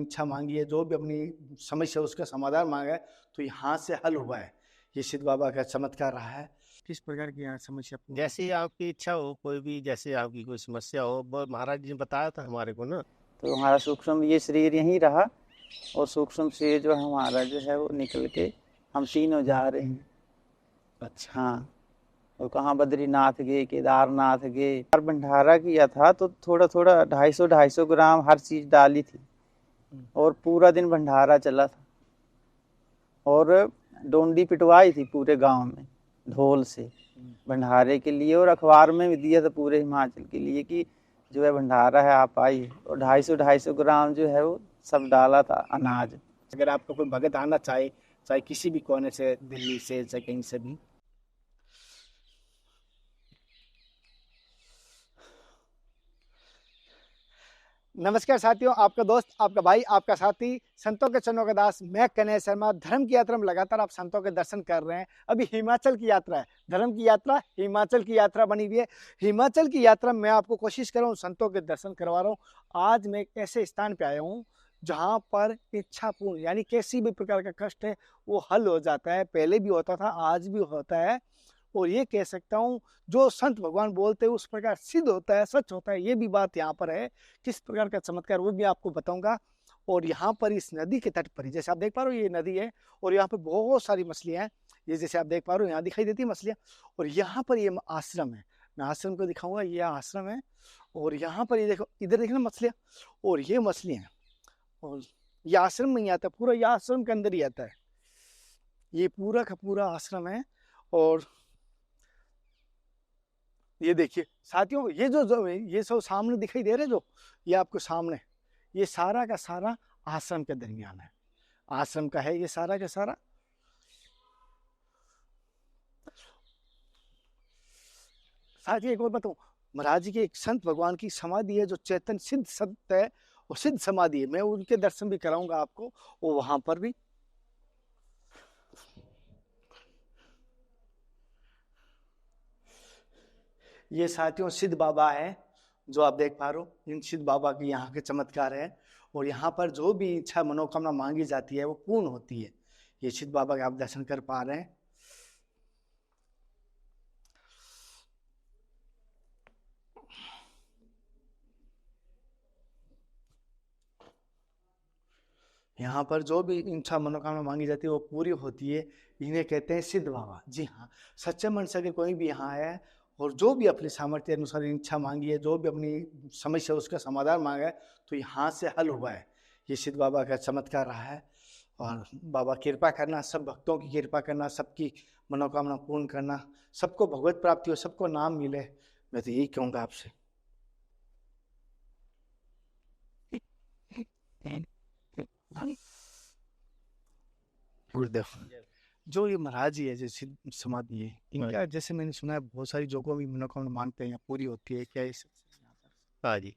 इच्छा मांगी है, जो भी अपनी समस्या उसका समाधान मांगा है, तो यहाँ से हल हुआ है। ये सिद्ध बाबा का चमत्कार रहा है। किस प्रकार की यहाँ समस्या? जैसी आपकी इच्छा हो, कोई भी जैसे आपकी कोई समस्या हो, वो महाराज जी ने बताया था हमारे को ना। तो हमारा सूक्ष्म ये शरीर यहीं रहा और सूक्ष्म शरीर जो हमारा जो है वो निकल के हम तीनों जा रहे हैं। अच्छा। हाँ, और कहाँ बद्रीनाथ गए, केदारनाथ गए। और भंडारा किया था तो थोड़ा थोड़ा 250 ग्राम हर चीज डाली थी और पूरा दिन भंडारा चला था और डोंडी पिटवाई थी पूरे गांव में ढोल से भंडारे के लिए, और अखबार में भी दिया था पूरे हिमाचल के लिए कि जो है भंडारा है आप आइए। और 250 ग्राम जो है वो सब डाला था अनाज। अगर आपको कोई भगत आना चाहे, चाहे किसी भी कोने से, दिल्ली से, चाहे कहीं से भी, नमस्कार साथियों, आपका दोस्त, आपका भाई, आपका साथी, संतों के चरणों का दास, मैं कन्हैया शर्मा। धर्म की यात्रा में लगातार आप संतों के दर्शन कर रहे हैं। अभी हिमाचल की यात्रा है, धर्म की यात्रा, हिमाचल की यात्रा बनी हुई है। हिमाचल की यात्रा में मैं आपको कोशिश कर रहा हूँ, संतों के दर्शन करवा रहा हूँ। आज मैं एक ऐसे स्थान पे आया हूँ जहाँ पर इच्छा पूर्ण, यानी किसी भी प्रकार का कष्ट है वो हल हो जाता है। पहले भी होता था, आज भी होता है, और ये कह सकता हूँ जो संत भगवान बोलते हैं उस प्रकार सिद्ध होता है, सच होता है। ये भी बात यहाँ पर है। किस प्रकार का चमत्कार वो भी आपको बताऊंगा। और यहाँ पर इस नदी के तट पर, जैसे आप देख पा रहे हो ये नदी है और यहाँ पर बहुत सारी मछलियाँ हैं। ये जैसे आप देख पा रहे हो यहाँ दिखाई देती है मछलियाँ। और यहाँ पर ये आश्रम है, मैं आश्रम को दिखाऊंगा। ये आश्रम है और यहाँ पर ये देखो, इधर देखना मछलियाँ और ये मछलियाँ हैं। और ये आश्रम में ही आता है, पूरा ये आश्रम के अंदर ही आता है। ये पूरा का पूरा आश्रम है। और ये देखिए साथियों, ये जो ये सब सामने दिखाई दे रहे, जो ये आपको सामने, ये सारा का सारा आश्रम के दरमियान है, आश्रम का है ये सारा का सारा। साथियों एक और बताऊं, महाराज जी के एक संत भगवान की समाधि है जो चैतन्य सिद्ध संत है, वो सिद्ध समाधि है। मैं उनके दर्शन भी कराऊंगा आपको, वो वहां पर भी। ये साथियों सिद्ध बाबा है जो आप देख पा रहे हो। इन सिद्ध बाबा के यहाँ के चमत्कार है और यहाँ पर जो भी इच्छा मनोकामना मांगी जाती है वो पूर्ण होती है। ये सिद्ध बाबा के आप दर्शन कर पा रहे हैं। यहाँ पर जो भी इच्छा मनोकामना मांगी जाती है वो पूरी होती है। इन्हें कहते हैं सिद्ध बाबा। जी हाँ, सच्चे मन से अगर कोई भी यहाँ आया है और जो भी अपने सामर्थ्य अनुसार इच्छा मांगी है, जो भी अपनी समस्या उसका समाधान मांगा है, तो यहाँ से हल हुआ है। ये सिद्ध बाबा का चमत्कार रहा है। और बाबा कृपा करना, सब भक्तों की कृपा करना, सबकी मनोकामना पूर्ण करना, सबको भगवत प्राप्ति हो, सबको नाम मिले, मैं तो यही कहूँगा आपसे। गुरुदेव, जो ये महाराज जी है, जैसे समाधि है, इनका जैसे मैंने सुना है बहुत सारी जोगों में मनोकामना मांगते हैं पूरी होती है, क्या इस? हाँ जी।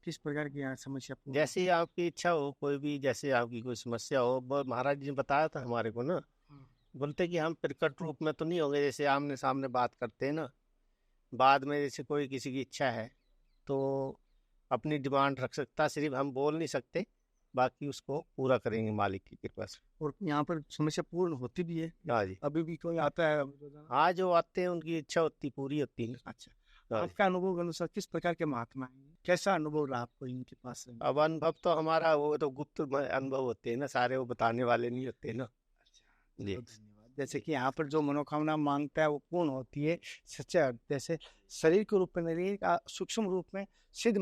किस प्रकार की यहाँ समस्या? जैसी आपकी इच्छा हो, कोई भी जैसे आपकी कोई समस्या हो, वो महाराज जी ने बताया था हमारे को ना। बोलते कि हम प्रकट रूप में तो नहीं होंगे, जैसे आमने सामने बात करते हैं ना, बाद में जैसे कोई किसी की इच्छा है तो अपनी डिमांड रख सकता, सिर्फ हम बोल नहीं सकते, बाकी उसको पूरा करेंगे मालिक की कृपा से। और यहाँ पर समस्या पूर्ण होती भी है। हाँ जी, अभी भी कोई आता है? हाँ, जो आते हैं उनकी इच्छा होती पूरी होती है। अच्छा, आपका अनुभव के अनुसार किस प्रकार के महात्मा हैं, कैसा अनुभव रहा आपको इनके पास से? अब अनुभव तो हमारा वो तो गुप्त अनुभव होते हैं ना, सारे वो बताने वाले नहीं होते ना। जी, धन्यवाद। जैसे कि यहाँ पर जो मनोकामना मांगता है वो पूर्ण होती है सच्चे अर्थ। जैसे शरीर के रूप में नहीं, सूक्ष्म रूप में सिद्ध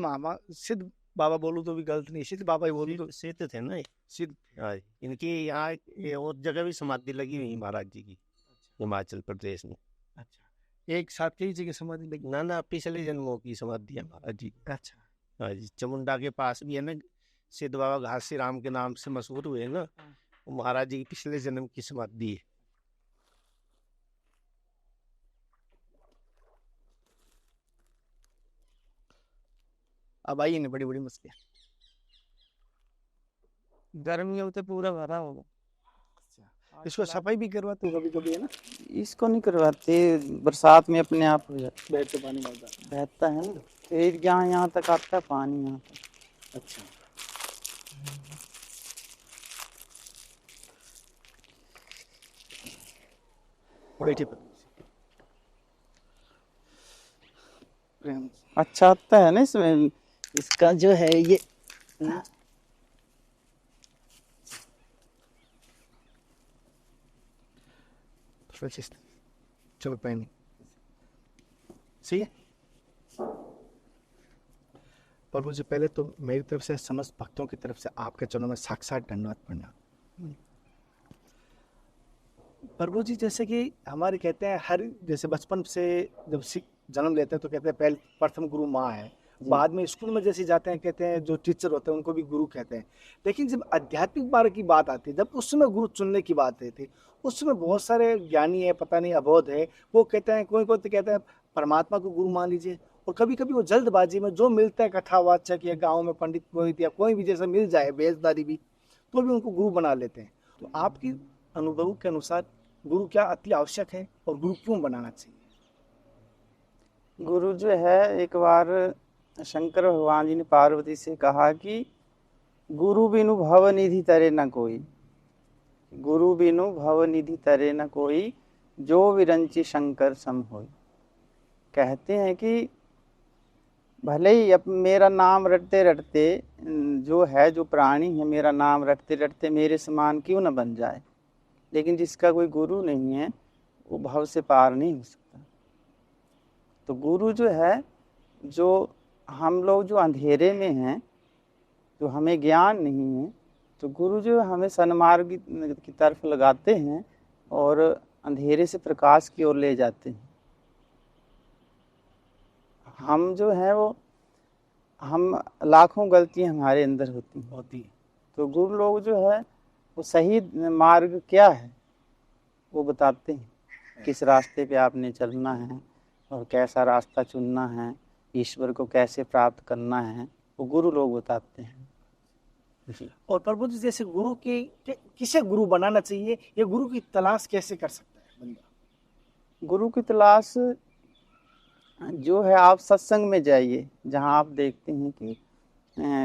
सिद्ध बाबा बोलूँ तो भी गलत नहीं, सिद्ध बाबा ही बोलूँ तो सिद्ध थे ना सिद्ध। हाँ, इनकी यहाँ और जगह भी समाधि लगी हुई महाराज जी की, हिमाचल प्रदेश में। अच्छा, एक साथ कई जगह समाधि लगी? ना पिछले जन्मों की समाधि है महाराज जी। अच्छा, हाँ जी, चामुंडा के पास भी है ना, सिद्ध बाबा घासी राम के नाम से मशहूर हुए ना, वो महाराज जी की पिछले जन्म की समाधि है। अब आई नहीं बड़ी बड़ी मछलियाँ, गर्मियों तो पूरा भरा होगा। इसको सफाई भी करवाते कभी कभी है ना? इसको नहीं करवाते, बरसात में अपने आप हो जाता, बैठ पानी बहता है ना, फिर यहाँ तक आता है पानी यहाँ तक। अच्छा, बैठिए प्रेम। अच्छा आता है ना इसमें, इसका जो है ये Francisco, चलो पहनी सही है। प्रभु जी पहले तो मेरी तरफ से समस्त भक्तों की तरफ से आपके चरणों में साक्षात दंडवत प्रणाम। प्रभु जी जैसे कि हमारे कहते हैं हर जैसे बचपन से जब जन्म लेते हैं तो कहते हैं पहले प्रथम गुरु माँ है, बाद में स्कूल में जैसे जाते हैं कहते हैं जो टीचर होते हैं उनको भी गुरु कहते हैं। लेकिन जब आध्यात्मिक मार्ग की बात आती है, जब उस समय गुरु चुनने की बात आती थी, उस समय बहुत सारे ज्ञानी है, पता नहीं अबोध है, वो कहते हैं कोई कोई तो कहते हैं परमात्मा को गुरु मान लीजिए, और कभी कभी वो जल्दबाजी में जो मिलता है कथावाचक या गाँव में पंडित पुरोहित या कोई भी जैसा मिल जाए बेजदारी भी, तो भी उनको गुरु बना लेते हैं। तो आपकी अनुभव के अनुसार गुरु क्या अति आवश्यक है और गुरु क्यों बनाना चाहिए? गुरु जो है, एक बार शंकर भगवान जी ने पार्वती से कहा कि गुरु बिनु भव निधि तरे न कोई, गुरु बिनु भव निधि तरे न कोई, जो विरंची शंकर सम होई। कहते हैं कि भले ही अब मेरा नाम रटते रटते जो है, जो प्राणी है, मेरा नाम रटते रटते मेरे समान क्यों न बन जाए, लेकिन जिसका कोई गुरु नहीं है वो भव से पार नहीं हो सकता। तो गुरु जो है, जो हम लोग जो अंधेरे में हैं, जो हमें ज्ञान नहीं है, तो गुरु जो हमें सन्मार्ग की तरफ लगाते हैं और अंधेरे से प्रकाश की ओर ले जाते हैं। हम जो है वो, हम लाखों गलतियां हमारे अंदर होती हैं, तो गुरु लोग जो है वो सही मार्ग क्या है वो बताते हैं, किस रास्ते पे आपने चलना है और कैसा रास्ता चुनना है, ईश्वर को कैसे प्राप्त करना है, वो गुरु लोग बताते हैं जी। और प्रभु जी जैसे गुरु की किसे गुरु बनाना चाहिए, ये गुरु की तलाश कैसे कर सकता है बंदा? गुरु की तलाश जो है, आप सत्संग में जाइए, जहाँ आप देखते हैं कि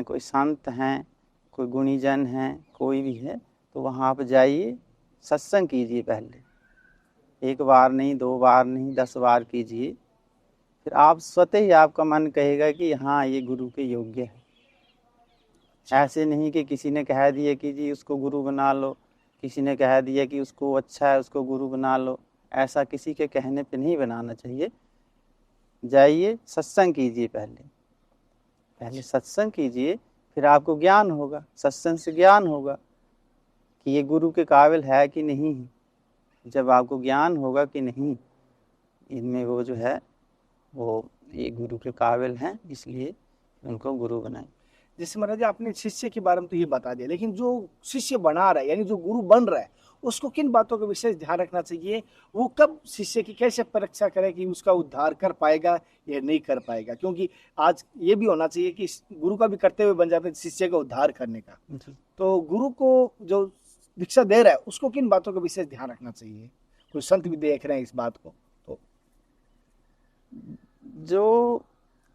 कोई संत हैं, कोई गुणीजन हैं, कोई भी है, तो वहाँ आप जाइए, सत्संग कीजिए। पहले एक बार नहीं, 2 बार नहीं, 10 बार कीजिए, फिर आप स्वतः ही आपका मन कहेगा कि हाँ ये गुरु के योग्य है। ऐसे नहीं कि किसी ने कह दिया कि जी उसको गुरु बना लो, किसी ने कह दिया कि उसको अच्छा है उसको गुरु बना लो, ऐसा किसी के कहने पे नहीं बनाना चाहिए। जाइए सत्संग कीजिए, पहले सत्संग कीजिए, फिर आपको ज्ञान होगा, सत्संग से ज्ञान होगा कि ये गुरु के काबिल है कि नहीं। जब आपको ज्ञान होगा कि नहीं इनमें वो जो है वो ये गुरु के काबिल हैं, इसलिए उनको गुरु बनाएं। जैसे महाराज आपने शिष्य के बारे में तो ये बता दिया, लेकिन जो शिष्य बना रहा है यानी जो गुरु बन रहा है उसको किन बातों का विशेष ध्यान रखना चाहिए? वो कब शिष्य की कैसे परीक्षा करे कि उसका उद्धार कर पाएगा या नहीं कर पाएगा? क्योंकि आज ये भी होना चाहिए कि गुरु का भी कर्तव्य बन जाता है शिष्य का उद्धार करने का। तो गुरु को जो दीक्षा दे रहा है उसको किन बातों का विशेष ध्यान रखना चाहिए? कुछ संत भी देख रहे हैं इस बात को। तो जो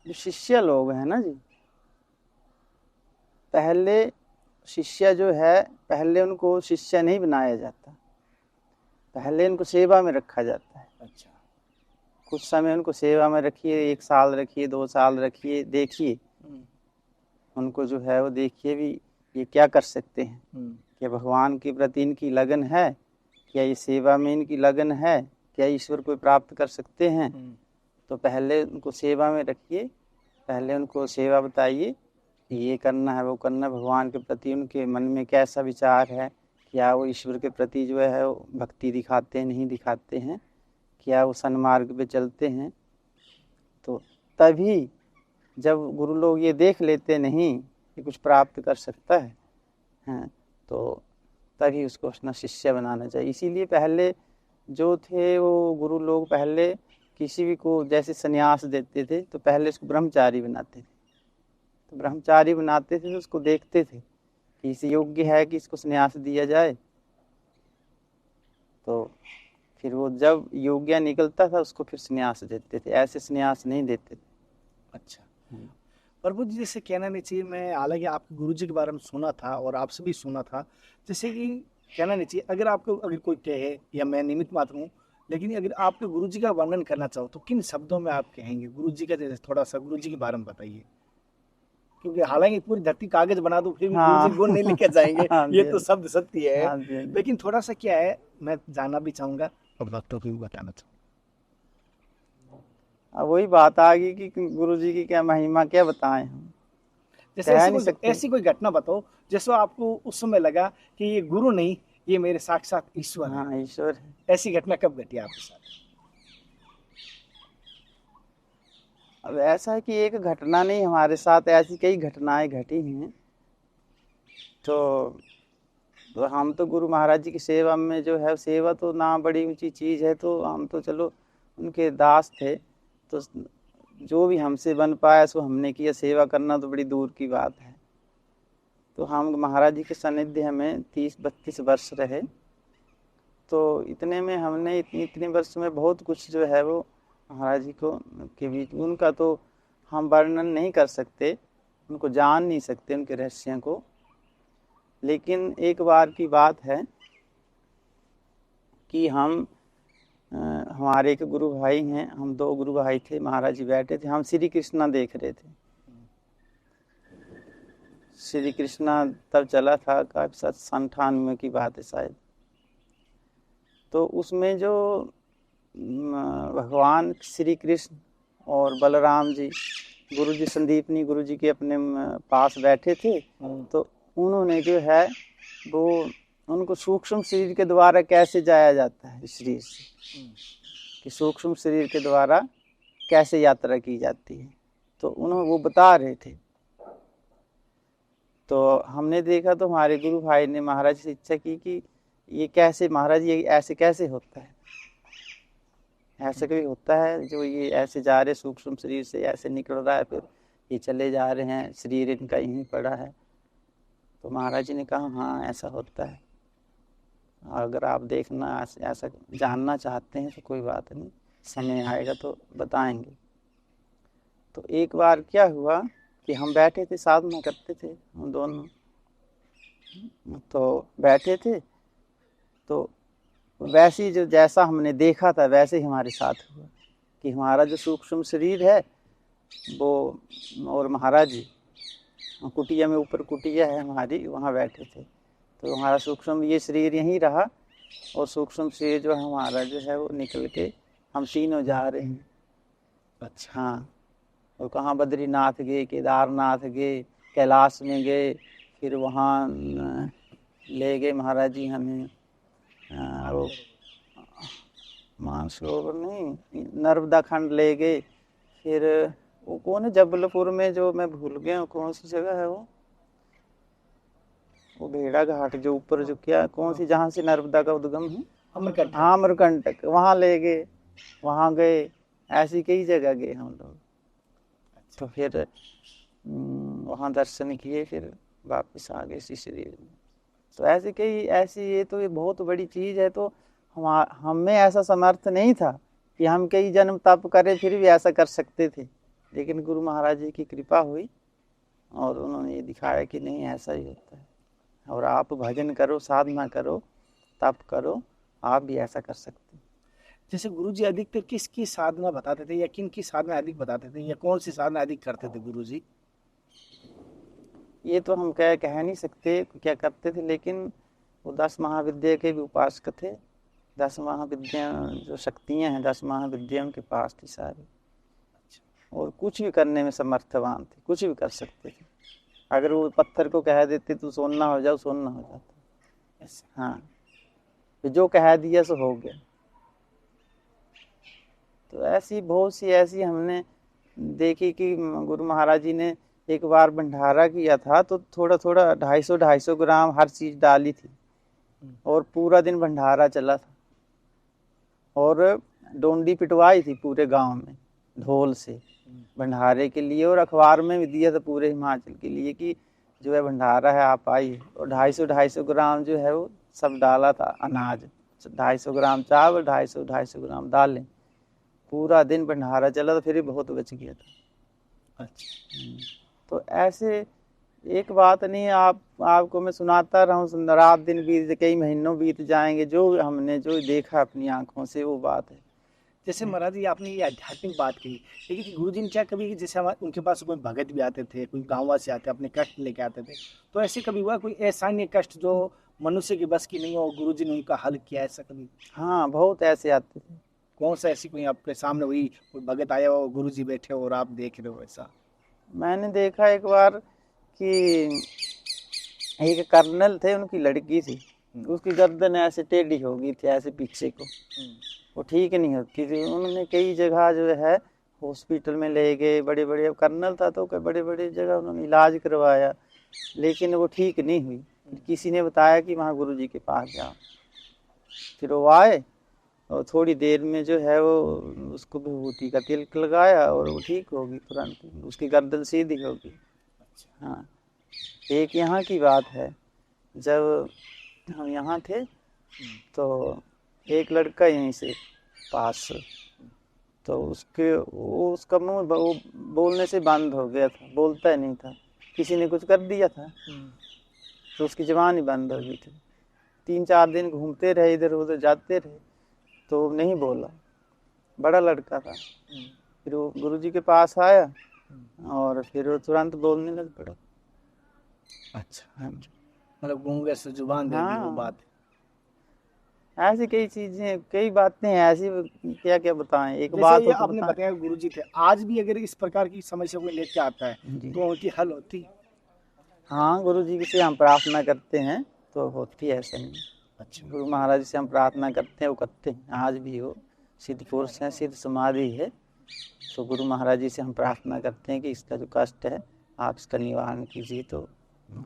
शिष्य लोग हैं ना जी, पहले शिष्य जो है, पहले उनको शिष्य नहीं बनाया जाता, पहले उनको सेवा में रखा जाता है। अच्छा, कुछ समय उनको सेवा में रखिए, 1 साल रखिए, 2 साल रखिए, देखिए उनको जो है वो देखिए भी ये क्या कर सकते हैं, क्या भगवान के प्रति इनकी लगन है, क्या ये सेवा में इनकी लगन है, क्या ईश्वर को प्राप्त कर सकते हैं। तो पहले उनको सेवा में रखिए, पहले उनको सेवा बताइए, ये करना है वो करना है, भगवान के प्रति उनके मन में कैसा विचार है, क्या वो ईश्वर के प्रति जो है वो भक्ति दिखाते हैं नहीं दिखाते हैं, क्या वो सन्मार्ग पे चलते हैं। तो तभी जब गुरु लोग ये देख लेते नहीं कि कुछ प्राप्त कर सकता है, हैं, तो तभी उसको अपना शिष्य बनाना चाहिए। इसीलिए पहले जो थे वो गुरु लोग पहले किसी भी को जैसे संन्यास देते थे तो पहले उसको ब्रह्मचारी बनाते थे। तो ब्रह्मचारी बनाते थे तो उसको देखते थे कि इस योग्य है कि इसको संन्यास दिया जाए, तो फिर वो जब योग्य निकलता था उसको फिर संन्यास देते थे, ऐसे संन्यास नहीं देते थे। अच्छा प्रभु जी, जैसे कहना नहीं चाहिए, मैं हालांकि आपके गुरु जी के बारे में सुना था और आपसे भी सुना था, जैसे कि कहना नहीं चाहिए, अगर आपको अगर कोई कहे या मैं निमित्त मात्र हूँ लेकिन अगर आपके गुरुजी का वर्णन करना चाहो तो किन शब्दों में आप कहेंगे गुरुजी का? जैसे थोड़ा सा गुरुजी के बारे में बताइए, क्योंकि हालांकि पूरी धरती कागज बना दो फिर भी हाँ। गुरुजी गुण नहीं लिखे जाएंगे, हाँ ये जी, तो शब्द सत्य है। हाँ जी, हाँ जी। लेकिन थोड़ा सा क्या है, मैं जानना भी चाहूंगा और भक्तों को भी बताना चाहूंगा। अब वही बात आ गई कि गुरुजी की क्या महिमा, क्या बताएं हम, जैसे कह ऐसी नहीं कोई सकते। ऐसी कोई घटना बताओ जैसे आपको उस समय लगा कि ये गुरु नहीं, ये मेरे साक्षात ईश्वर है। हाँ, ईश्वर है। ऐसी घटना कब घटी आपके साथ? अब ऐसा है कि एक घटना नहीं, हमारे साथ ऐसी कई घटनाएं घटी हैं। तो हम तो गुरु महाराज जी की सेवा में जो है, सेवा तो ना बड़ी ऊंची चीज़ है, तो हम तो चलो उनके दास थे, तो जो भी हमसे बन पाया सो हमने किया। सेवा करना तो बड़ी दूर की बात है। तो हम महाराज जी के सानिध्य में 30-32 वर्ष रहे। तो इतने में हमने इतने वर्ष में बहुत कुछ जो है वो महाराज जी को के बीच, उनका तो हम वर्णन नहीं कर सकते, उनको जान नहीं सकते, उनके रहस्यों को। लेकिन एक बार की बात है कि हमारे एक गुरु भाई हैं, हम 2 गुरु भाई थे, महाराज जी बैठे थे, हम श्री कृष्णा देख रहे थे। श्री कृष्णा तब चला था, काफी 97 की बात है शायद। तो उसमें जो भगवान श्री कृष्ण और बलराम जी, गुरु जी संदीपनी गुरु जी के अपने पास बैठे थे। तो उन्होंने जो है वो उनको सूक्ष्म शरीर के द्वारा कैसे जाया जाता है शरीर से, कि सूक्ष्म शरीर के द्वारा कैसे यात्रा की जाती है, तो उन्होंने वो बता रहे थे। तो हमने देखा, तो हमारे गुरु भाई ने महाराज से इच्छा की कि ये कैसे महाराज, ये ऐसे कैसे होता है, ऐसा कभी होता है जो ये ऐसे जा रहे सूक्ष्म शरीर से ऐसे निकल रहा है, फिर ये चले जा रहे हैं, शरीर इनका यहीं पड़ा है। तो महाराज जी ने कहा हाँ ऐसा होता है, अगर आप देखना ऐसा जानना चाहते हैं तो कोई बात नहीं, समय आएगा तो बताएंगे। तो एक बार क्या हुआ कि हम बैठे थे, साधना करते थे हम दोनों, तो बैठे थे, तो वैसे ही जो जैसा हमने देखा था वैसे ही हमारे साथ हुआ कि हमारा जो सूक्ष्म शरीर है वो, और महाराज जी कुटिया में, ऊपर कुटिया है हमारी, वहाँ बैठे थे। तो हमारा सूक्ष्म ये शरीर यहीं रहा, और सूक्ष्म शरीर जो हमारा जो है वो निकल के हम तीनों जा रहे हैं। अच्छा। हाँ, और कहाँ बद्रीनाथ गए, केदारनाथ गए, कैलाश में गए, फिर वहाँ ले गए महाराज जी हमें वो मानसरोवर नहीं, नर्मदा खंड ले गए। फिर वो कौन है जबलपुर में, जो मैं भूल गया हूँ कौन सी जगह है वो भेड़ा घाट जो ऊपर, जो क्या कौन सी, जहाँ से नर्मदा का उद्गम है, अमरकंटक। हाँ अमरकंटक, वहाँ ले गए, वहाँ गए, ऐसी कई जगह गए हम लोग। तो फिर वहाँ दर्शन किए, फिर वापस आ गए इसी शरीर में। तो ऐसे कई ऐसी, ये बहुत बड़ी चीज़ है। तो हम में ऐसा समर्थ नहीं था कि हम कई जन्म तप करें फिर भी ऐसा कर सकते थे, लेकिन गुरु महाराज जी की कृपा हुई और उन्होंने ये दिखाया कि नहीं ऐसा ही होता है, और आप भजन करो, साधना करो, तप करो, आप भी ऐसा कर सकते हैं। जैसे गुरुजी अधिकतर किसकी साधना बताते थे, या किन की साधना अधिक बताते थे, या कौन सी साधना अधिक करते थे गुरुजी? ये तो हम कह नहीं सकते क्या करते थे, लेकिन वो 10 महाविद्या के भी उपासक थे। 10 महाविद्या जो शक्तियाँ हैं, 10 महाविद्या उनके पास थी सारी, और कुछ भी करने में समर्थवान थे, कुछ भी कर सकते थे। अगर वो पत्थर को कह देते तू सोना हो जाओ, सोना हो जाता। हाँ, तो जो कह दिया सो हो गया। तो ऐसी बहुत सी ऐसी हमने देखी कि गुरु महाराज जी ने एक बार भंडारा किया था, तो थोड़ा थोड़ा 250 ग्राम हर चीज़ डाली थी, और पूरा दिन भंडारा चला था, और डोंडी पिटवाई थी पूरे गांव में ढोल से भंडारे के लिए, और अखबार में भी दिया था पूरे हिमाचल के लिए कि जो है भंडारा है आप आइए। और 250 ग्राम जो है वो सब डाला था अनाज, 250 ग्राम चावल, 250 ग्राम दालें, पूरा दिन भंडारा चला था, फिर भी बहुत बच गया था। अच्छा। तो ऐसे एक बात नहीं, आपको मैं सुनाता रहूं, रात दिन बीत, कई महीनों बीत जाएंगे, जो हमने जो देखा अपनी आंखों से वो बात है। जैसे महाराज जी आपने ये आध्यात्मिक बात कही, लेकिन गुरुजी ने क्या कभी जैसे हमारे उनके पास कोई भगत भी आते थे, कोई गाँव से आते अपने कष्ट लेके आते थे, तो ऐसे कभी हुआ कोई ऐसा नहीं कष्ट जो मनुष्य की बस की नहीं हो, गुरुजी ने उनका हल किया, ऐसा कभी? हाँ, बहुत ऐसे आते थे। कौन सा ऐसी कोई आपके सामने हुई, कोई भगत आया हो, गुरुजी बैठे हो और आप देख रहे हो ऐसा? मैंने देखा एक बार कि एक कर्नल थे, उनकी लड़की थी, उसकी गर्दन ऐसे टेढ़ी हो गई थी, ऐसे पीछे को, वो ठीक नहीं होती थी। उन्होंने कई जगह जो है हॉस्पिटल में ले गए, बड़े बड़े, अब कर्नल था तो बड़े बड़े जगह उन्होंने इलाज करवाया, लेकिन वो ठीक नहीं हुई। किसी ने बताया कि वहाँ गुरुजी के पास जाओ। फिर वो आए और थोड़ी देर में जो है वो उसको विभूति का तिलक लगाया और वो ठीक होगी तुरंत, उसकी गर्दन सीधी होगी। हाँ, एक यहाँ की बात है, जब हम यहाँ थे तो एक लड़का यहीं से पास से, तो उसका मुंह वो बोलने से बंद हो गया था, बोलता ही नहीं था, किसी ने कुछ कर दिया था तो उसकी जुबान ही बंद हो गई थी। 3-4 दिन घूमते रहे, इधर उधर जाते रहे, तो नहीं बोला, बड़ा लड़का था। फिर वो गुरुजी के पास आया और फिर वो तुरंत बोलने लग पड़ा। अच्छा, मतलब गूंगे से जुबान दे दी वो हाँ, बात। ऐसी कई चीजें, कई बातें हैं ऐसी, क्या क्या बताएं, एक जैसे बात ये हो तो आपने बताएं। बताया गुरुजी थे, आज भी अगर इस प्रकार की समस्या कोई लेके आता है जी। तो उनकी हल होती? हाँ, गुरुजी से हम प्रार्थना करते हैं तो होती है, ऐसा नहीं। अच्छा, गुरु महाराज से हम प्रार्थना करते हैं, वो करते हैं, आज भी वो सिद्ध पुरुष हैं, सिद्ध समाधि है, तो गुरु महाराज जी से हम प्रार्थना करते हैं कि इसका जो कष्ट है आप इसका निवारण कीजिए, तो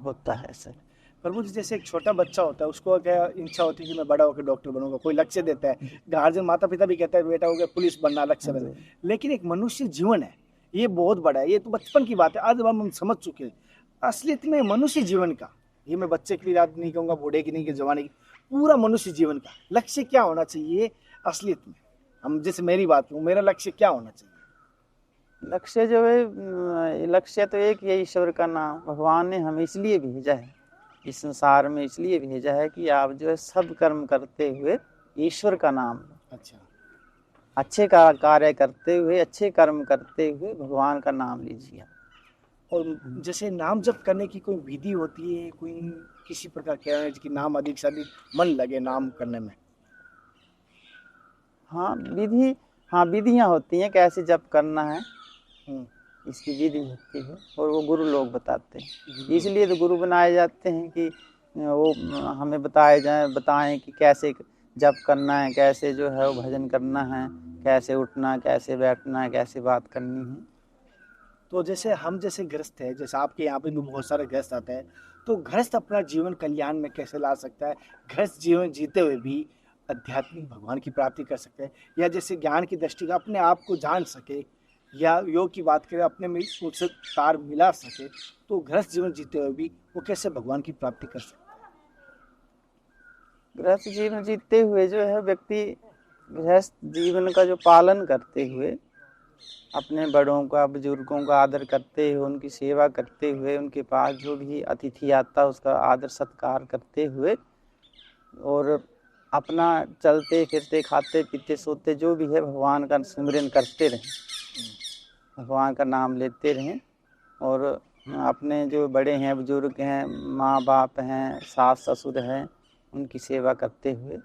होता है ऐसा। प्रभु जी जैसे एक छोटा बच्चा होता है, उसको क्या इच्छा होती है कि मैं बड़ा होकर डॉक्टर बनूंगा, कोई लक्ष्य देता है, गार्जियन माता पिता भी कहता है बेटा हो गया पुलिस बनना लक्ष्य बने, लेकिन एक मनुष्य जीवन है, ये बहुत बड़ा है, ये तो बचपन की बात है, आज हम समझ चुके हैं। असलियत में मनुष्य जीवन का, ये मैं बच्चे की बात नहीं कहूँगा, बूढ़े की नहीं, कि जवानी की, पूरा मनुष्य जीवन का लक्ष्य क्या होना चाहिए असलियत में? हम जैसे मेरी बात करूँ, मेरा लक्ष्य क्या होना चाहिए? लक्ष्य जो है, लक्ष्य तो एक ही है, ईश्वर का नाम। भगवान ने हमें इसलिए भेजा है इस संसार में, इसलिए भेजा है कि आप जो है सब कर्म करते हुए ईश्वर का नाम लो। अच्छा, अच्छे का कार्य करते हुए, अच्छे कर्म करते हुए भगवान का नाम लीजिए। और जैसे नाम जप करने की कोई विधि होती है, कोई किसी प्रकार के कि नाम अधिक से अधिक मन लगे नाम करने में? हाँ, विधि, हाँ विधियाँ होती हैं कैसे जप करना है, इसकी विधि होती है और वो गुरु लोग बताते हैं। इसलिए तो गुरु बनाए जाते हैं कि वो हमें बताएं कि कैसे जप करना है, कैसे जो है वो भजन करना है, कैसे उठना, कैसे बैठना है, कैसे बात करनी है। तो जैसे हम जैसे गृहस्थ है, जैसे आपके यहाँ पे भी बहुत सारे गृहस्थ आते हैं, तो गृहस्थ अपना जीवन कल्याण में कैसे ला सकता है? गृहस्थ जीवन जीते हुए भी आध्यात्मिक भगवान की प्राप्ति कर सकते हैं, या जैसे ज्ञान की दृष्टि का अपने आप को जान सके, या योग की बात करें अपने में उससे तार मिला सके, तो गृहस्थ जीवन जीते हुए भी वो कैसे भगवान की प्राप्ति कर सकते हैं? गृहस्थ जीवन जीते हुए जो है व्यक्ति गृहस्थ जीवन का जो पालन करते हुए, अपने बड़ों का, बुजुर्गों का आदर करते हुए, उनकी सेवा करते हुए, उनके पास जो भी अतिथि आता है उसका आदर सत्कार करते हुए, और अपना चलते फिरते खाते पीते सोते जो भी है भगवान का सिमरन करते रहें, भगवान का नाम लेते रहें, और अपने जो बड़े हैं, बुजुर्ग हैं, माँ बाप हैं, सास ससुर हैं, उनकी सेवा करते हुए,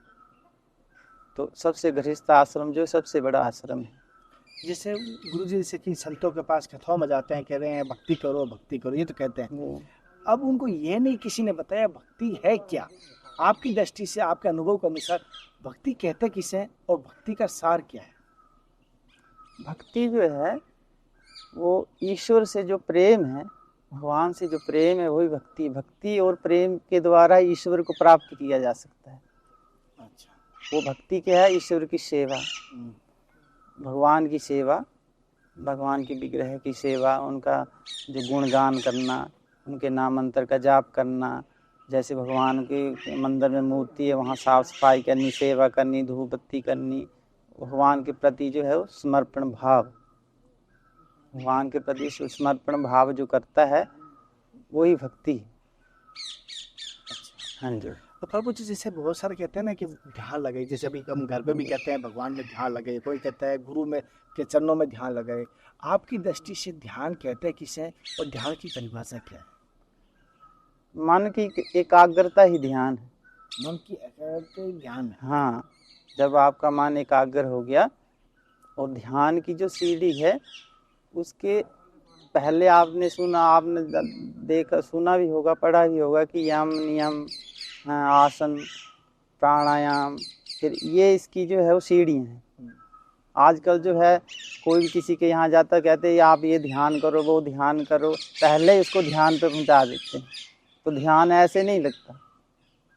तो सबसे गृहस्थ आश्रम जो सबसे बड़ा आश्रम है। जैसे गुरु जी जैसे कि संतों के पास कथाओं में जाते हैं, कह रहे हैं भक्ति करो भक्ति करो, ये तो कहते हैं, अब उनको ये नहीं किसी ने बताया भक्ति है क्या। आपकी दृष्टि से, आपके अनुभव के अनुसार भक्ति कहते किसे और भक्ति का सार क्या है? भक्ति जो है वो ईश्वर से जो प्रेम है, भगवान से जो प्रेम है वही भक्ति। भक्ति और प्रेम के द्वारा ईश्वर को प्राप्त किया जा सकता है। अच्छा, वो भक्ति क्या है? ईश्वर की सेवा, भगवान की सेवा, भगवान के विग्रह की सेवा, उनका जो गुणगान करना, उनके नाम मंत्र का जाप करना, जैसे भगवान के मंदिर में मूर्ति है वहाँ साफ सफाई करनी, सेवा करनी, धूप बत्ती करनी, भगवान के प्रति जो है वो समर्पण भाव, भगवान के प्रति समर्पण भाव जो करता है वही भक्ति है। हाँ जी। तो प्रभु जी जैसे बहुत सारे कहते हैं ना कि ध्यान लगे, जैसे अभी हम घर पे भी कहते हैं भगवान में ध्यान लगे, कोई कहता है गुरु में के चरणों में ध्यान लगे। आपकी दृष्टि से ध्यान कहते हैं किसे और ध्यान की परिभाषा क्या है? मन की एकाग्रता ही ध्यान है। मन की एकाग्रता ध्यान है। हाँ, जब आपका मन एकाग्र हो गया और ध्यान की जो सीढ़ी है उसके पहले आपने सुना, आपने देखा, सुना भी होगा, पढ़ा भी होगा कि यम नियम, आसन, प्राणायाम, फिर ये इसकी जो है वो सीढ़ियाँ हैं। आजकल जो है कोई भी किसी के यहाँ जाता कहते हैं आप ये ध्यान करो, वो ध्यान करो, पहले उसको ध्यान पे पहुँचा देते हैं। तो ध्यान ऐसे नहीं लगता,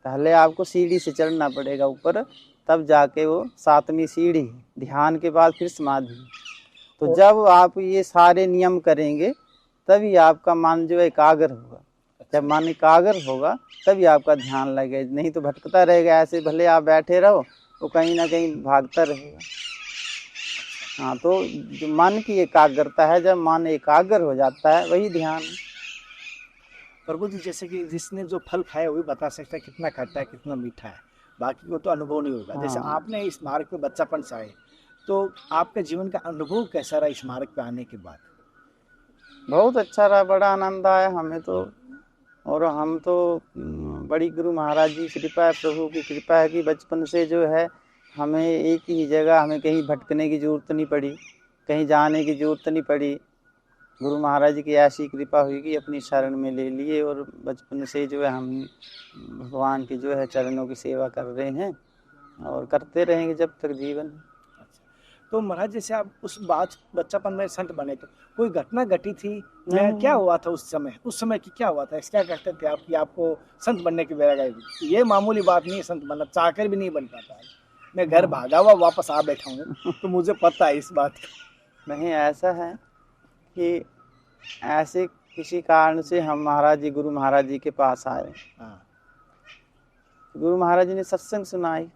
पहले आपको सीढ़ी से चढ़ना पड़ेगा ऊपर, तब जाके वो 7वीं सीढ़ी है। ध्यान के बाद फिर समाधि। तो जब आप ये सारे नियम करेंगे तभी आपका मन जो है एकाग्र होगा। जब मन एकाग्र होगा तभी आपका ध्यान लगेगा, नहीं तो भटकता रहेगा। ऐसे भले आप बैठे रहो तो कहीं ना कहीं भागता रहेगा। हाँ, तो जो मन की एकाग्रता है, जब मन एकाग्र हो जाता है वही ध्यान है। प्रभु जी जैसे कि जिसने जो फल खाया वो भी बता सकता है कितना खट्टा है कितना मीठा है, बाकी को तो अनुभव नहीं होगा। जैसे हाँ। आपने इस मार्ग पे बच्चापन से आए, तो आपके जीवन का अनुभव कैसा रहा इस मार्ग पे आने के बाद? बहुत अच्छा रहा, बड़ा आनंद आया हमें तो। और हम तो बड़ी गुरु महाराज जी की कृपा है, प्रभु की कृपा है कि बचपन से जो है हमें एक ही जगह, हमें कहीं भटकने की ज़रूरत नहीं पड़ी, कहीं जाने की ज़रूरत नहीं पड़ी। गुरु महाराज जी की ऐसी कृपा हुई कि अपनी शरण में ले लिए और बचपन से जो है हम भगवान के जो है चरणों की सेवा कर रहे हैं और करते रहेंगे जब तक जीवन है। तो महाराज जैसे आप उस बच्चापन में संत बने, तो कोई घटना घटी थी या क्या हुआ था उस समय की क्या हुआ था, क्या कहते थे आप कि आपको संत बनने की बेरा गई? ये मामूली बात नहीं है, संत बनना चाहकर भी नहीं बन पाता। मैं घर भागा हुआ वापस आ बैठा हूँ तो मुझे पता है इस बात का। नहीं, ऐसा है कि ऐसे किसी कारण से हम महाराज जी, गुरु महाराज जी के पास आए। गुरु महाराज जी ने सत्संग सुनाई,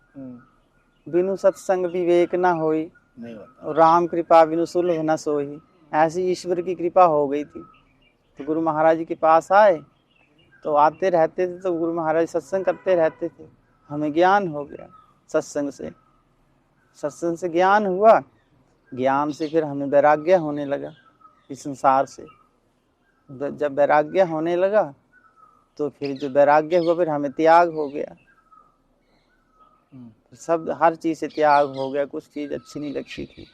बिनु सत्संग विवेक न होई, नहीं होता। और राम कृपा बिनु सुलभ न सोई। ऐसी ईश्वर की कृपा हो गई थी। तो गुरु महाराज जी के पास आए, तो आते रहते थे, तो गुरु महाराज सत्संग करते रहते थे। हमें ज्ञान हो गया सत्संग से ज्ञान हुआ। ज्ञान से फिर हमें वैराग्य होने लगा इस संसार से। जब वैराग्य होने लगा तो फिर जो वैराग्य हुआ फिर हमें त्याग हो गया। सब हर चीज़ से त्याग हो गया, कुछ चीज़ अच्छी नहीं लगती थी,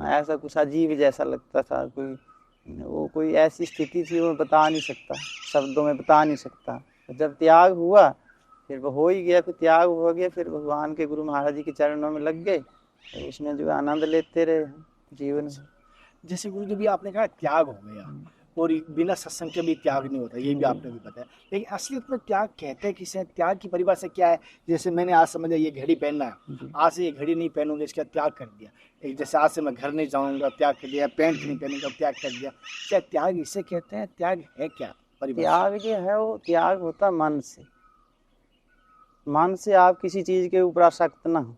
ऐसा कुछ अजीब जैसा लगता था। कोई ऐसी स्थिति थी वो बता नहीं सकता, शब्दों में बता नहीं सकता। जब त्याग हुआ फिर वो हो ही गया, फिर त्याग हो गया, फिर भगवान के गुरु महाराज जी के चरणों में लग गए, तो उसमें जो आनंद लेते रहे जीवन में। जैसे गुरु जी भी आपने कहा त्याग हो गया, और बिना सत्संग के भी त्याग नहीं होता, ये भी आपने भी बताया। लेकिन असलियत में त्याग कहते हैं किसे? त्याग की परिभाषा क्या है? जैसे मैंने आज समझा ये घड़ी पहनना है, आज से ये घड़ी नहीं पहनूंगा, इसका त्याग कर दिया। एक जैसे आज से मैं घर नहीं जाऊंगा, त्याग कर दिया। पैंट नहीं पहनूंगा, त्याग कर दिया। क्या त्याग इसे कहते हैं? त्याग है क्या परिभाषा? त्याग जो है वो त्याग होता मन से। मन से आप किसी चीज़ के ऊपर आसक्त ना हो।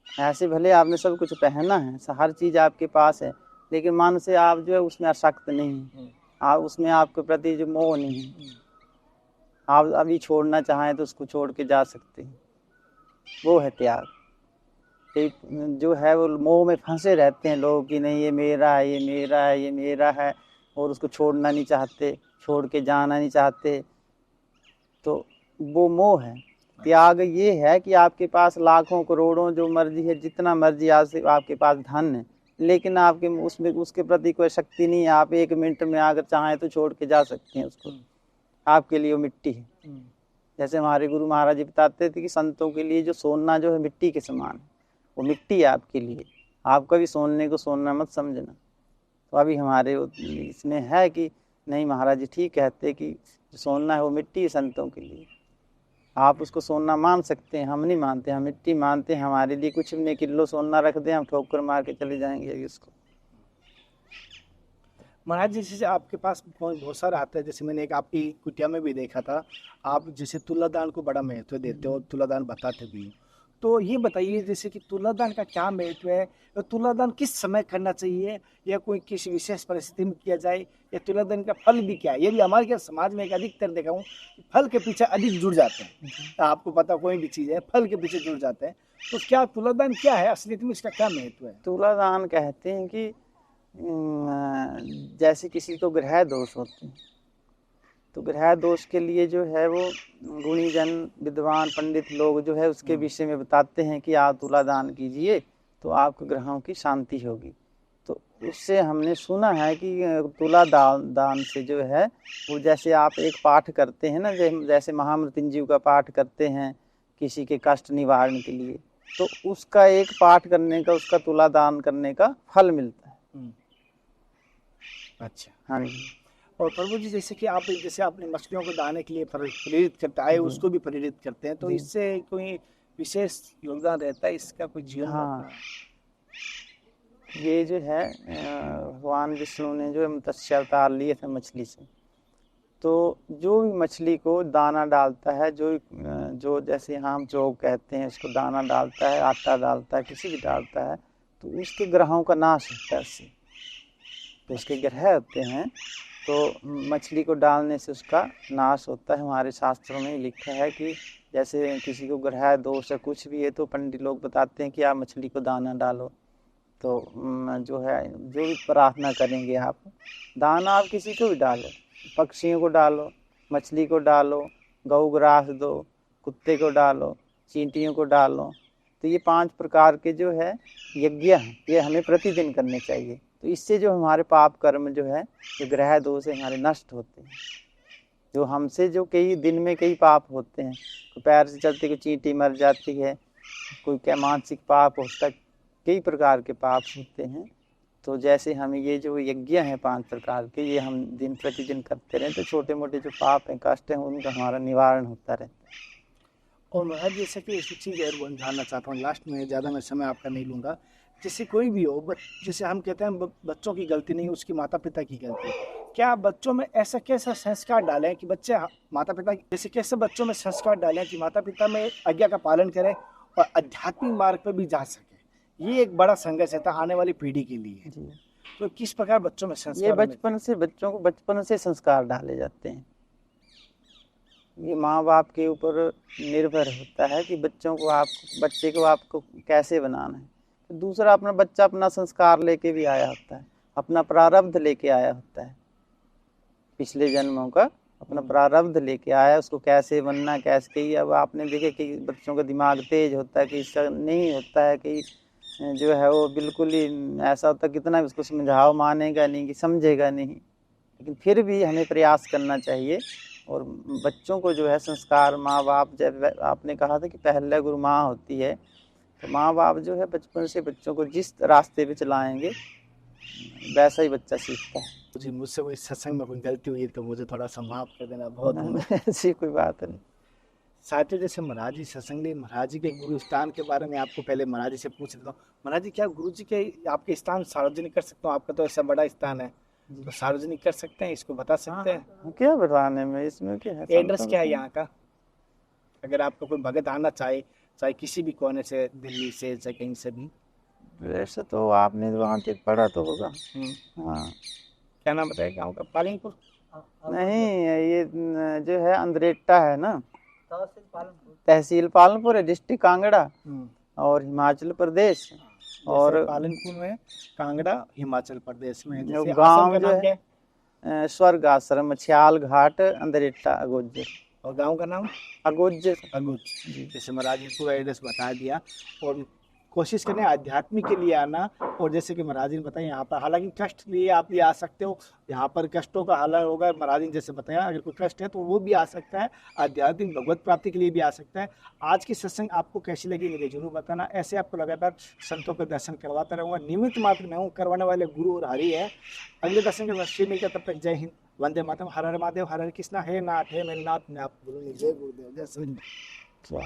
ऐसे भले आपने सब कुछ पहना है, हर चीज़ आपके पास है, लेकिन मन से आप जो है उसमें आसक्त नहीं है। आप उसमें आपके प्रति जो मोह नहीं है। आप अभी छोड़ना चाहें तो उसको छोड़ के जा सकते हैं, वो है त्याग। एक जो है वो मोह में फंसे रहते हैं लोग कि नहीं ये मेरा है, ये मेरा है, ये मेरा है, और उसको छोड़ना नहीं चाहते, छोड़ के जाना नहीं चाहते, तो वो मोह है। त्याग ये है कि आपके पास लाखों करोड़ों जो मर्जी है, जितना मर्जी आपके पास धन है, लेकिन आपके उसमें उसके प्रति कोई शक्ति नहीं है। आप 1 मिनट में अगर चाहें तो छोड़ के जा सकते हैं उसको, आपके लिए वो मिट्टी है। जैसे हमारे गुरु महाराज जी बताते थे कि संतों के लिए जो सोना जो है मिट्टी के समान है, वो मिट्टी है आपके लिए। आप कभी सोने को सोना मत समझना। तो अभी हमारे इसमें है कि नहीं, महाराज जी ठीक कहते कि जो सोना है वो मिट्टी है संतों के लिए। आप उसको सोना मान सकते हैं, हम नहीं मानते, हम मिट्टी मानते हैं। हमारे लिए कुछ में किलो सोना रख दें, हम ठोकर मार के चले जाएंगे अभी उसको। महाराज जी जैसे आपके पास बहुत सारा आता है, जैसे मैंने एक आपकी कुटिया में भी देखा था, आप जैसे तुलादान को बड़ा महत्व देते हो, तुलादान बताते भी हो। तो ये बताइए जैसे कि तुलादान का क्या महत्व है, और तुलादान किस समय करना चाहिए, या कोई किसी विशेष परिस्थिति में किया जाए, या तुलादान का फल भी क्या है? ये भी हमारे क्या समाज में एक अधिकतर देखा हूँ फल के पीछे अधिक जुड़ जाते हैं। आपको पता कोई भी चीज़ है फल के पीछे जुड़ जाते हैं, तो क्या तुलादान क्या है असलियत में, इसका क्या महत्व है? तुलादान कहते हैं कि जैसे किसी को ग्रह दोष होते हैं, तो ग्रह दोष के लिए जो है वो गुणीजन विद्वान पंडित लोग जो है उसके विषय में बताते हैं कि आप तुलादान कीजिए तो आपके ग्रहों की शांति होगी। तो उससे हमने सुना है कि तुलादान से जो है वो, जैसे आप एक पाठ करते हैं ना, जैसे महामृत्युंजय का पाठ करते हैं किसी के कष्ट निवारण के लिए, तो उसका एक पाठ करने का, उसका तुलादान करने का फल मिलता है। अच्छा, हाँ जी। और प्रभु जी जैसे कि आप जैसे अपनी मछलियों को दाने के लिए प्रेरित करता है, उसको भी प्रेरित करते हैं, तो इससे कोई विशेष योगदान रहता है इसका, कोई जीवन? हाँ, ये जो है भगवान विष्णु ने जो मत्स्य अवतार लिए थे मछली से, तो जो भी मछली को दाना डालता है, जो जैसे हम जोग कहते हैं उसको दाना डालता है, आटा डालता है, किसी भी डालता है, तो उसके ग्रहों का नाश होता है उससे। तो उसके ग्रह होते हैं, तो मछली को डालने से उसका नाश होता है। हमारे शास्त्रों में लिखा है कि जैसे किसी को ग्रह दोष है कुछ भी है, तो पंडित लोग बताते हैं कि आप मछली को दाना डालो। तो जो है जो भी प्रार्थना करेंगे आप, दाना आप किसी को भी डालो, पक्षियों को डालो, मछली को डालो, गौ ग्रास दो, कुत्ते को डालो, चींटियों को डालो। तो ये 5 प्रकार के जो है यज्ञ हैं, ये हमें प्रतिदिन करने चाहिए। तो इससे जो हमारे पाप कर्म जो है, जो ग्रह दोष है हमारे नष्ट होते हैं। जो हमसे जो कई दिन में कई पाप होते हैं, कोई पैर से चलते कोई चींटी मर जाती है, कोई क्या मानसिक पाप होता है, कई प्रकार के पाप होते हैं। तो जैसे हमें ये जो यज्ञ हैं 5 प्रकार के, ये हम दिन प्रतिदिन करते रहें, तो छोटे मोटे जो पाप हैं कष्ट हैं उनका हमारा निवारण होता रहता है। और महाराज जैसे कि इस चीज़ और जानना चाहता हूँ लास्ट में, ज़्यादा मैं समय आपका नहीं लूँगा। जैसे कोई भी हो, जैसे हम कहते हैं बच्चों की गलती नहीं, उसकी माता पिता की गलती। क्या बच्चों में ऐसा कैसा संस्कार डालें कि बच्चे माता पिता, जैसे कैसे बच्चों में संस्कार डालें कि माता पिता में आज्ञा का पालन करें और आध्यात्मिक मार्ग पर भी जा सके? ये एक बड़ा संघर्ष है आने वाली पीढ़ी के लिए। तो किस प्रकार बच्चों में संस्कार? ये बच्चों को बचपन से संस्कार डाले जाते हैं। ये माँ बाप के ऊपर निर्भर होता है कि बच्चे को आपको कैसे बनाना है। तो दूसरा, अपना बच्चा अपना संस्कार लेके भी आया होता है, अपना प्रारब्ध लेके आया होता है, पिछले जन्मों का अपना प्रारब्ध लेके आया, उसको कैसे बनना कैसे। अब आपने देखे कि बच्चों का दिमाग तेज होता है, कि इसका नहीं होता है कि जो है वो बिल्कुल ही ऐसा होता है, कितना भी उसको समझाओ मानेगा नहीं, कि समझेगा नहीं। लेकिन फिर भी हमें प्रयास करना चाहिए। और बच्चों को जो है संस्कार, माँ बाप, जब आपने कहा था कि पहला गुरु माँ होती है, तो माँ बाप जो है बचपन से बच्चों को जिस रास्ते पे चलाएंगे वैसा ही बच्चा सीखता है। जी, मुझसे कोई सत्संग में कोई गलती हुई तो मुझे थोड़ा सा माफ कर देना। बहुत ऐसी कोई बात नहीं। साथियों, जैसे महाराज जी सत्संग, महाराज जी के गुरु स्थान के बारे में आपको पहले महाराज जी से पूछ लेता हूँ। महाराज जी, क्या गुरु जी के आपके स्थान सार्वजनिक कर सकता हूँ? आपका तो ऐसा बड़ा स्थान है, तो सार्वजनिक कर सकते हैं, इसको बता सकते हैं? क्या बताने में, इसमें क्या है? एड्रेस क्या है यहाँ का? अगर आपको कोई भगत आना चाहे किसी भी कोने से, दिल्ली से, चाहे कहीं से भी। वैसे तो आपने वहाँ तक पढ़ा तो होगा। हाँ, क्या नाम बताया गाँव का? पालनपुर? नहीं, ये जो है अंद्रेटा है ना, तहसील पालनपुर है, डिस्ट्रिक्ट कांगड़ा और हिमाचल प्रदेश। और पालनपुर में, कांगड़ा हिमाचल प्रदेश में। गांव जो है स्वर्ग आश्रम, मछियाल घाट, अंद्रेटा, अगोजर। और गांव का नाम? अगोजर। जैसे महाराज जी पूरा एड्रेस बता दिया। और कोशिश करें आध्यात्मिक के लिए आना। और जैसे कि महाराज जी ने बताया, यहाँ पर हालांकि कष्ट लिए आप भी आ सकते हो, यहाँ पर कष्टों का हाल होगा। महाराज जी ने जैसे बताया, अगर कोई कष्ट है तो वो भी आ सकता है, आध्यात्मिक भगवत प्राप्ति के लिए भी आ सकता है। आज की सत्संग आपको कैसी लगी मुझे जरूर बताना। ऐसे आपको लगातार संतों के दर्शन करवाता रहूँगा। निमित्त मात्र मैं हूँ, करवाने वाले गुरु और हरि है। अगले दर्शन के श्री मिलकर, तब तक जय हिंद, वंदे मातरम, हर हर महादेव, हर हर कृष्णा, हे नाथ हे मेरे नाथ, मैं आपको बोलूँगी जय गुरुदेव, जय श्री।